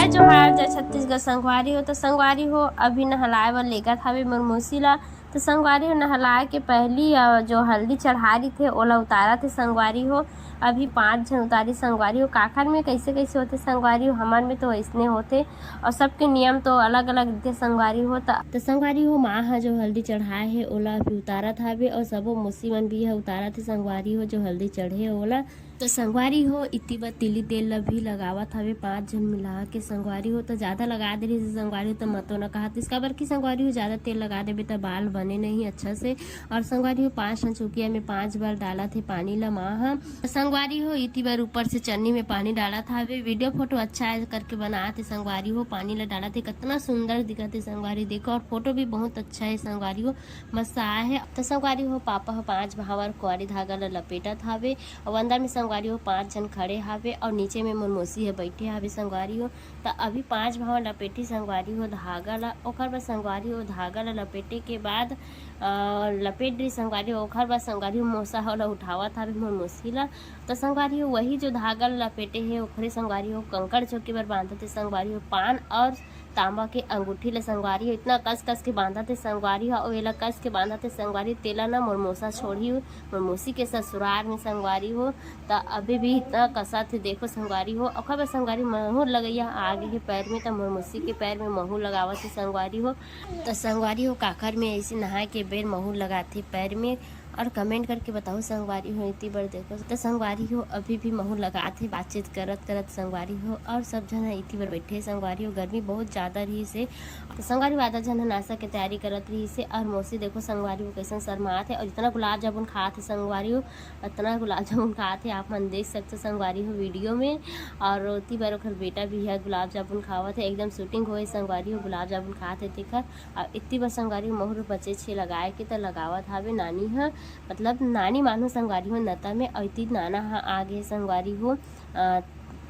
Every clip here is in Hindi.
जय जोहार जय छत्तीसगढ़ संगवारी हो। तो संगवारी हो अभी नहलाए बर लेगत हवे मोर मौसी ला। तो संगवारी हो नहलाए के पहली जो हल्दी चढ़ा रही थे ओला उतारा थे संगवारी हो। अभी 5 जन उतारी संगवारी हो। काखर में कैसे कैसे होते संगवारी हो, हमार में तो ऐसने होते और सबके नियम तो अलग अलग थे संगवारी हो। तो संगवारी हो माँ हा जो हल्दी चढ़ाए है ओला अभी उतारत हवे और सबो मौसी मन भी उतारा थे संगवारी हो जो हल्दी चढ़े ओला। तो संगवारी हो इतनी बार तिली तेल ला भी लगावत हवे 5 जन मिला के संगवारी हो। तो ज़्यादा लगा दे रही संगवारी हो तो मतो न कहा इसका बर की संगवारी हो ज़्यादा तेल लगा देवे तो बाल बने नहीं अच्छा से। और संगवारी हो 5 चौकिया में 5 बार डाला थे पानी ला माँ हा। संगवारी हो इतनी बार ऊपर से चन्नी में पानी डाला था। वीडियो फोटो अच्छा है करके बना थे संगवारी हो। पानी ला डाला थे कितना सुंदर दिखा थे संगवारी देखो और फोटो भी बहुत अच्छा है संगवारी हो मस्त आया है। तो संगवारी हो पापा हो 5 भावर कुआरी धागा ला लपेटा थावे और अंदर में संगवारी हो 5 जन खड़े हावे और नीचे में मोर मौसी है बैठे हावे संगवारी हो। तो अभी 5 भाव लपेटी संगवारी हो धागा ला। ओखर बाद संगवारी हो धागा ला लपेटे के बाद लपेट रही संगवारी हो। ओखर बाद संगवारी हो मोसा होला उठावत हावे मोर मौसी ला। तो संगवारी हो वही जो धागा लपेटे है ओखरे संगवारी हो कंकड़ चौकी बर बांधते संगवारी हो। पान और तांबा के अंगूठी ले संगवारी हो इतना कस कस के बांधते संगवारी हो। एला कस के बांधते संगवारी तेला ना मोर मौसा छोड़ी हो मोर मौसी के ससुराल में संगवारी हो। तो अभी भी इतना कसा थे देखो संगवारी हो। ओखर संगवारी महू लगैया आगे के पैर में तो मोर मौसी के पैर में महू लगावत थे संगवारी हो। तो संगवारी हो काखर में ऐसे नहाए के बेर महू लगाते पैर में और कमेंट करके बताओ संगवारी हो इतनी बार देखो। तो संगवारी हो अभी भी महू लगाते बातचीत करत करत संगवारी हो और सब जन इतनी बार बैठे संगवारी हो। गर्मी बहुत ज़्यादा रही से तो संगवारी हो आधा जन नाश्ता के तैयारी करत रही से और मौसी देखो संगवारी हो कैसे शर्मात है और इतना गुलाब जामुन खाते संगवारी हो इतना गुलाब जामुन खाते आप मन देख सकते संगवारी हो वीडियो में। और इतनी बार ओखर बेटा भी है गुलाब जामुन खावत है एकदम शूटिंग हो संगवारी हो गुलाब जामुन खाते देखकर। और इतनी बार संगवारी हो मोहर बचे छे लगाए के तो लगावत हावे नानी है मतलब नानी मानो संगवारी हो नता में अति नाना हा आगे संगवारी हो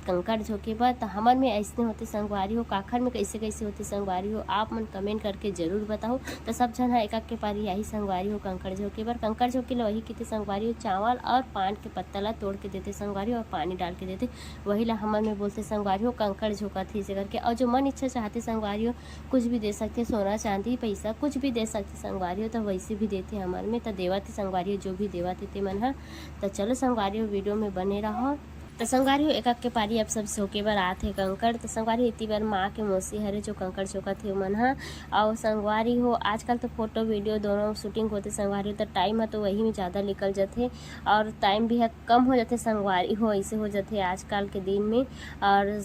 कंकड़ झोंके पर। तो हमर में ऐसे होते संगवारी हो काखर में कैसे कैसे होते संगवारी हो आप मन कमेंट करके जरूर बताओ। तो सब जन एक के पारी यही संगवारी हो कंकड़ झोंके पर। कंकड़ झोंके ला वही कहते संगवारी हो चावल और पान के पत्ता ला तोड़ के देते संगवारी हो और पानी डाल के देते वही ला हमर में बोलते संगवारी हो कंकड़ झोंका थी इसे करके। और जो मन इच्छा चाहते संगवारी हो कुछ भी दे सकते सोना चांदी पैसा कुछ भी दे सकते संगवारी हो। तो वैसे भी देते हमारे में तो देवाते संगवारी हो जो भी देवाते ते मन है। तो चलो संगवारी हो वीडियो में बने रहो। तो संगवारी हो एक के पारी अब सब सोके बर आते कंकड़। तो संगवारी इतनी बार माँ के मौसी हरे जो कंकड़ चौका थे मन हा। और संगवारी हो आजकल तो फोटो वीडियो दोनों शूटिंग होते संगवारी हो। तो टाइम है तो वही में ज़्यादा निकल जाते और टाइम भी है कम हो जाते संगवारी हो ऐसे हो जाते आजकल के दिन में। और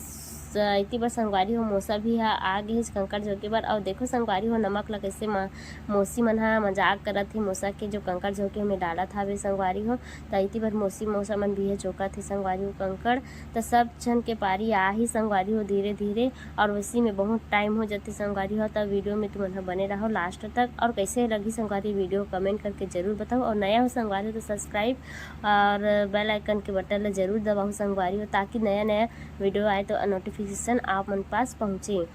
इतनी बार संगवारी हो मौसा भी है आगे कंकड़ झोंके बर। और देखो संगवारी हो नमक ला कैसे मौसी मन हा मजाक करत थे मौसा के जो कंकड़ झोंके में डाला था वे संगवारी हो। तो इतनी बार मौसी मौसा मन भी है चौका थे संगवारी हो कंकड़। तो सब जन के पारी आ ही संगवारी हो धीरे धीरे और उसी में बहुत टाइम हो जाते संगवारी हो। तब वीडियो में तुम बने रहो लास्ट तक। और कैसे लगी संगवारी वीडियो कमेंट करके जरूर बताओ। और नया हो संगवारी हो तो सब्सक्राइब और बेल आइकन के बटन ला जरूर दबाओ संगवारी हो ताकि नया नया वीडियो आए तो नोटिफिकेशन आप मन पास पहुँचे।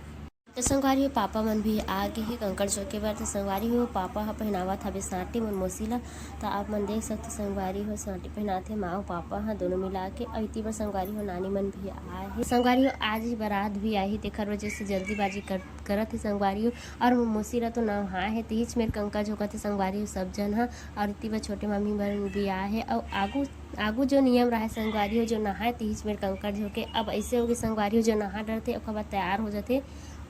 तो संगवारी हो पापा मन भी आगे ही कंकड़ चौके बर। तो संगवारी हो पापा हा पहनावत हवे साटी मन मौसी ला। तो आप मन देख सकते संगवारी हो साटी पहनाते माँ पापा हा दोनों मिला के। और इतनी बार संगवारी हो नानी मन भी आए है। संगवारी हो आज ही बारात भी आई तेखर वजह से जल्दीबाजी करत है संगवारी हो। और मौसी ला तो नहाए है तीच मेरे कंकड़ झोंका थे संगवारी हो सब जन हा। और इतनी बार छोटे मम्मी बन भी आए है। और आगू जो नियम रहा संगवारी हो जो नहाए तीच मेरे कंकड़ झोंके अब ऐसे हो गए संगवारी हो जो नहा डरते ओखर बाद तैयार हो जाते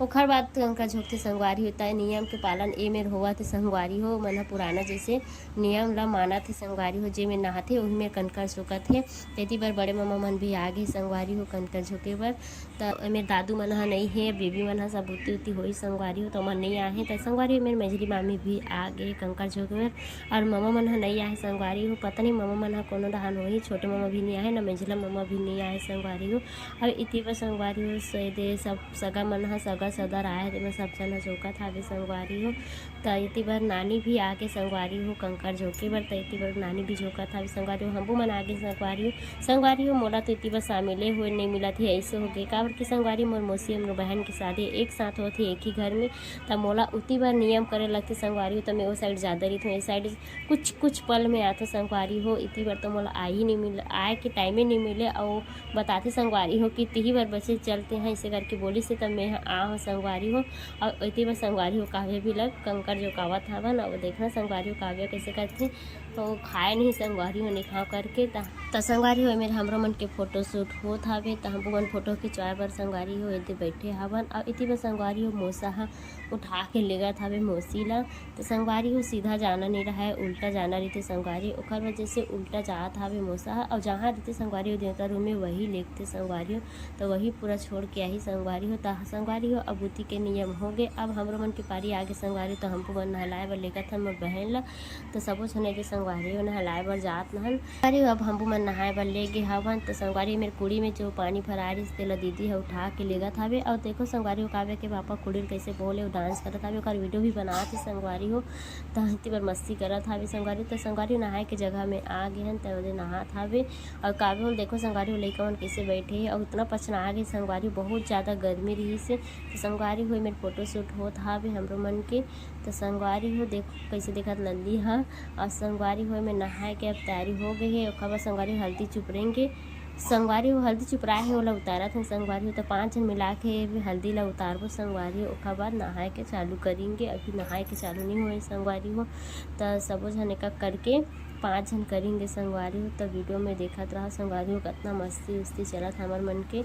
ओखर बाद कंकड़ झोंकते संगवारी होता है। नियम के पालन ए मेर होवा थे संगवारी हो मन पुराना जैसे नियम ला माना थे संगवारी हो जे में नहाते वही में कंकड़ झोंकत थे। तेती बार बड़े मामा मन भी आगे संगवारी हो कंकड़ झोंके बर। तो मेरे दादू मन हा नहीं है बेबी मन हा सब उती उती होई संगवारी हो तो मन नहीं आए। तो संगवारी हो मेरे मेजरी मामी भी आगे कंकड़ झोंके बर। और मामा मन हा नहीं आए संगवारी हो पता नहीं मामा मन हा कोनो डहान होही छोटे मामा भी नहीं आए ना मेजला मामा भी नहीं आए संगवारी हो। और इतनी बार संगवारी हो सैदे सब सगा मन हा सगा सदर आए थे मैं सब जन चौका था संगवारी हो। तो इतनी बार नानी भी आगे संगवारी हो कंकड़ झोंके बर। तो इतनी बार नानी भी झोंका था संगवारी हो हमबू मन आगे संगवारी हो मोला तो इतनी बार शामिले हुए नहीं मिला थी ऐसे हो गए काबर की संगवारी मोर मौसी मोर बहन की शादी एक साथ होती एक ही घर में। तब मोला उतनी बार नियम करे लगते संगवारी हो। तो मैं वो साइड ज़्यादा रही थी इस साइड कुछ पल में आता संगवारी हो। इतनी बार तो मोला आ ही नहीं मिले, आए के टाइम ही नहीं मिले और बताते संगवारी हो कि तिही बार बचे चलते हैं ऐसे करके बोली से तब मैं आ हो संगवारी हो। और इतनी बार संगवारी हो काव्य भी लग कंकर जो कावत हवा ना वो देखना संगवारी हो काव्य कैसे करते तो खाए नहीं संगवारी हो नहीं खाओ करके त संगवारी हो मेरे हमरो मन के फोटो शूट होत हवे त हमको मन फोटो खिंचवाए बर संगवारी हो इतने बैठे हवन। और इतनी बार संगवारी हो मोसा हा उठा के लेगत हवे मौसी ला। तो संगवारी हो सीधा जाना नहीं रहा है, उल्टा जाना रहते संगवारी ओकर वजह से उल्टा जात हवे मोसा और जहाँ रहते संगवारी हो देवता रूम में वही लेखते संगवारी हो तो वही पूरा छोड़ के आई संगवारी हो। त संगवारी हो अब बुद्धि के नियम हो गए। अब हमरो मन के पारी आगे संगवारी तो हमको मन नहलाए बर लेकर था मोर बहन ला तो सबो छने के संगवारी हो नहलाए बर जात नहन। अरे अब हमको मन नहाए बर ले गे हवन। तो संगवारी मेरे कुड़ी में जो पानी भरारिस तेला दीदी है उठा के लेगत हवे। और देखो संगवारी हो काव्य के पापा कुड़ी कैसे बोले डांस करत हवे ओकर वीडियो भी बनात हे संगवारी हो। तो इतनी बार मस्ती करत हवे संगवारी। तो संगवारी नहाए के जगह में आ गए हैं तो नहात हवे। और काव्य हो देखो संगवारी हो लइका मन कैसे बैठे है और उतना पछना गए संगवारी बहुत ज़्यादा गर्मी रही से। तो संगवारी हो मेरे फोटो शूट होत हवे हमरो मन के। तो संगवारी हो देखो कैसे देखत लल्ली हाँ। और संगवारी हो में नहाए के अब तैयारी हो गई है। ओकर बाद संगवारी हल्दी चुपरेंगे संगवारी हो हल्दी चुपराए है ओला उतारा थे संगवारी हो। तो 5 जन मिला के हल्दी ला उतारबो संगवारी हो। ओकर बाद नहाए के चालू करेंगे, अभी नहाए के चालू नहीं हुए संगवारी हो। तो सबो जन एक करके 5 जन करेंगे संगवारी हो। तो वीडियो में देखत रहा संगवारी हो कितना मस्ती उस्ती चलत हमार मन के।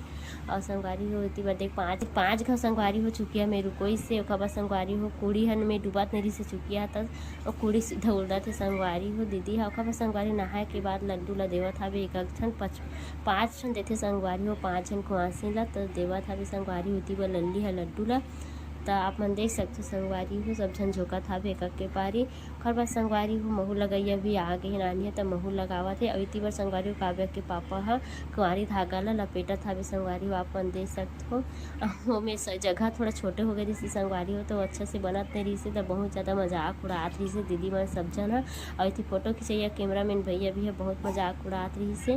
और संगवारी हो इतनी बार देख 5 घा संगवारी हो चुकिया में रुकोई से। ओकर बाद संगवारी हो कुड़ी हन में डूबत नरी से चुकिया तक और कुड़ी सीधा उल्टा थे संगवारी हो दीदी है। ओकर बाद संगवारी नहाए के बाद लड्डू ला देवत हवे एक ठन 5 ठन देते संगवारी हो 5 जन खुआसी ला तो देवत हवे संगवारी होती बर लल्ली है लड्डू ला। तो आप मन देख सकते संगवारी हो सब झन झोंकत हवे एक के पारी। ओकर बाद संगवारी हो महू लगैया भी आ गए नानी है तो महू लगावत है। और इतनी बार संगवारी हो काव्य के पापा हा कुंवारी धागा ला लपेटत हवे संगवारी हो आप मन देख सकते हो। वो में जगह थोड़ा छोटे हो गए रही संगवारी हो तो अच्छा से बनत नहीं रही से तो बहुत ज़्यादा मजाक उड़ात रही से दीदी मन सब जन हा। और इतनी फोटो खिंचैया कैमरामैन भैया भी है बहुत मजाक उड़ात रही से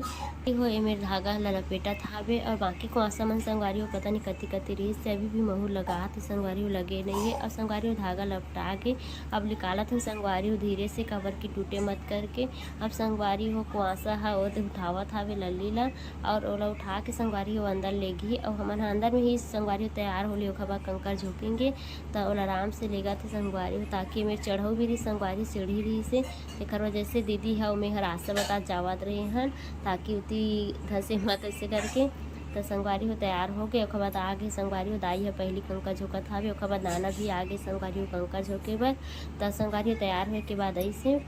हो ए मेरे धागा ला लपेटत हवे। और बाकी कुआसा मन संगवारी हो पता नहीं कति कति रही से अभी भी महू लगात है संगवारी लगे नहीं है। और संगवारी हो धागा लपटा के अब निकालत है संगवारी हो धीरे से कवर की टूटे मत करके। अब संगवारी हो कुआसा है वो उठावत हवे लल्ली ला और ओला उठा के संगवारी हो अंदर ले गई। और हमारे अंदर में ही संगवारी हो तैयार होली ओकर बाद कंकर झोंकेंगे तो ओला आराम से लेगा थे संगवारी हो ताकि मेरे चढ़ो भी रही संगवारी सीढ़ी रही से एक वजह से दीदी है मैं हर रास्ता बता जावत रहे हैं ताकि उती धसे मत ऐसे करके। तो संगवारी हो तैयार हो गए। ओकर बाद आगे संगवारी हो दाई है पहली कंकर झोंकत हवे। ओकर बाद नाना भी आगे संगवारी हो कंकर झोंके बर। तो संगवारी हो तैयार होए के बाद ऐसे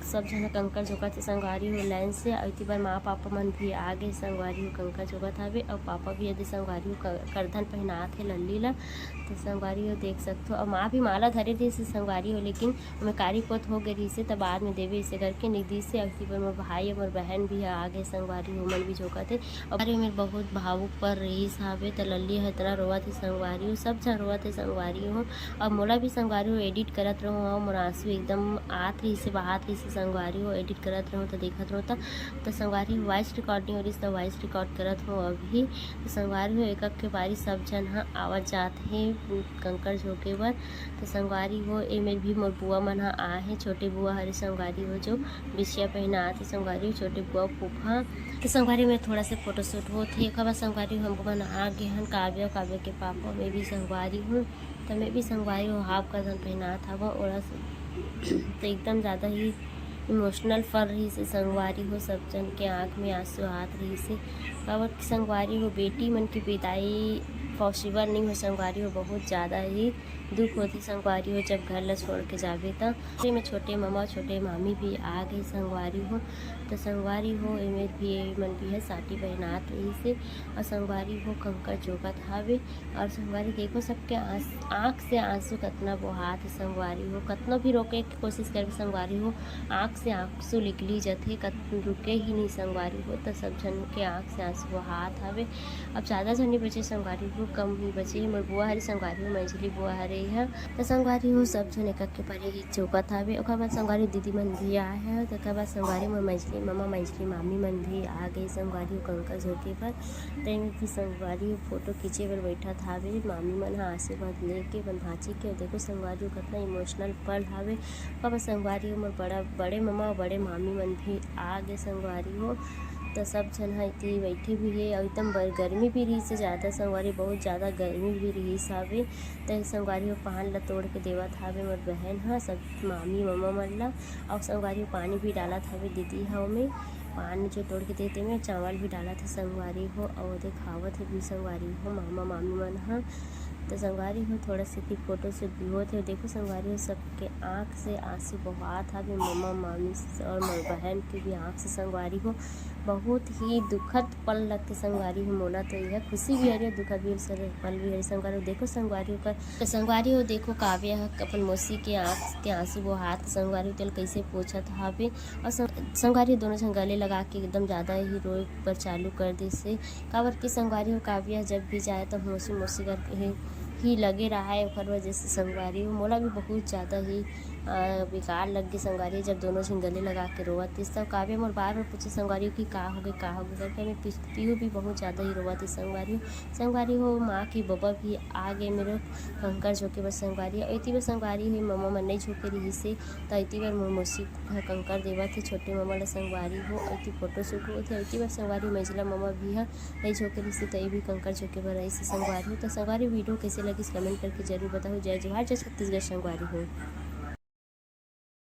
सब जन कंकर झोंकत है संगवारी हो लाइन से। और इतनी बार माँ पापा मन भी आगे संगवारी हो कंकर झोंकत हवे। और पापा भी यदि संगवारी हो करधन पहनात है लल्ली ला। तो संगवारी हो देख सकते हो और माँ भी माला धरे रही से संगवारी हो लेकिन मैं कारी पोत हो गई रही से तो बाद में देवी इसे करके निधि से। और बार मोर भाई और बहन भी है आगे संगवारी हो मन भी झोंकत है। और मेरे बहुत भावुक पर रही हवे तो लल्ली है इतना रोवत है संगवारी हो सब जन रोवत है संगवारी हो। और मोला भी संगवारी हो एडिट करत रहो और मोर आंसू एकदम आत रही से बहात रही से संगवारी हो एडिट करत रहो तो देखत रहो तो संगवारी हो वॉइस रिकॉर्ड नहीं हो रही तो वॉइस रिकॉर्ड करत हो अभी। तो संगवारी हो एक के बारी सब जन हाँ आवत जात है कंकर झोंके बर। तो संगवारी हो ए में भी मोर बुआ मन हाँ आ है छोटे बुआ हरे संगवारी हो जो बिछिया पहना आते संगवारी हो छोटे बुआ फूफा। तो संगवारी में थोड़ा से फोटो शूट होते एक बार संगवारी हमको मन आ गए हैं काव्य के पापा मैं भी संगवारी हूँ। तो मैं भी संगवारी हो हाफ का धन पहना था वो और तो एकदम ज़्यादा ही इमोशनल फर रही से संगवारी हो सब जन के आँख में आंसू आत रही से। काबर संगवारी हो बेटी मन की विदाई पॉसिबल नहीं हो संगवारी हो बहुत ज़्यादा ही दुख होती संगवारी हो जब घर ला छोड़ के जावे तो में छोटे मामा छोटे मामी भी आ गई संगवारी हो। तो संगवारी हो एमेर भी मन भी है साटी पहनात रही से। और संगवारी हो कंकर झोंकत हवे। और संगवारी देखो सबके आँख से आंसू कतना बोहात है संगवारी हो कतना भी रोके की कोशिश करे संगवारी हो आँख से आंसू निकली जाते रुके ही नहीं संगवारी हो। तो सब जन के आँख से आंसू बोहात हवे। अब ज़्यादा जन नहीं बचे संगवारी हो कम ही बचे मोर बुआ हरी संगवारी हो मंझली बुआ हरे ह तो संगवारी हो सब झन एकक के परे ही चौकत हवे। ओकर बाद संगवारी दीदी मन भी आए है। ओकर बाद संगवारी मोर मंझली ममा मंझली मामी मन भी आ गई संगवारी हो कंकर झोके पर। टाइम भी संगवारी हो फोटो खींचे बर बैठत हवे। मामी मन ह आशीर्वाद लेके अपन भांची के देखो संगवारी हो कितना इमोशनल पल हवे। ओकर बाद संगवारी हो मोर बड़े ममा बड़े मामी मन भी आ गए संगवारी हो। तो सब झन ह इति बैठे भी हे और एकदम गर्मी भी रही से ज़्यादा संगवारी बहुत ज़्यादा गर्मी भी रही हवे। तो संगवारी हो पान ला तोड़ के देवत हवे मोर बहन ह सब मामी ममा मन ला। और संगवारी हो पानी भी डालत हवे दीदी ह ओमे पान जो तोड़ के देते में चावल भी डालत है संगवारी हो और दिखावत है भी संगवारी हो मामा मामी मन ह। तो संगवारी हो थोड़ा सी फोटो से होत है। देखो संगवारी हो सबके आँख से आंसू बहात हवे मम्मा मामी और मोर बहन के भी आँख से संगवारी हो बहुत ही दुखद पल लगते संगवारी हो मोला। तो यह खुशी भी है दुखद भी पल भी है संगवारी हो। देखो संगवारी हो तो संगवारी हो देखो काव्या अपन मौसी के आँख के आंसू बहात संगवारी तेल कैसे पोछत हवे। और संगवारी दोनों झन गले लगा के एकदम ज़्यादा ही रोए पर चालू कर दे से काबर की संगवारी हो काव्या जब भी जाए तो मौसी मौसी करके ही लगे रहा है। ओकर वजह से संगवारी हो मोला भी बहुत ज़्यादा ही बेकार लग गई संगवारी जब दोनों झन गले लगा के रोवत थी। तब काव्या मोर बार पूछे संगवारी की का हो गए करके मैं पीहू भी बहुत ज़्यादा ही रोवत थी संगवारी हो माँ की बबा भी आ गए मेरे कंकर झोंके बर संगवारी हो। इति बर संगवारी हुई मम्मा मन नहीं झोंके रही से तो इति बर मोर मौसी कंकर देवत थे छोटे मम्मा ला संगवारी हो। इति फोटो शूट होते इति बर संगवारी मंझला मम्मा भी है नहीं झोंके रही से तो ये भी कंकर झोंके बर रही से संगवारी हो। तो संगवारी वीडियो कैसे लगी कमेंट करके जरूर बताओ। जय जोहार जय छत्तीसगढ़ संगवारी हो।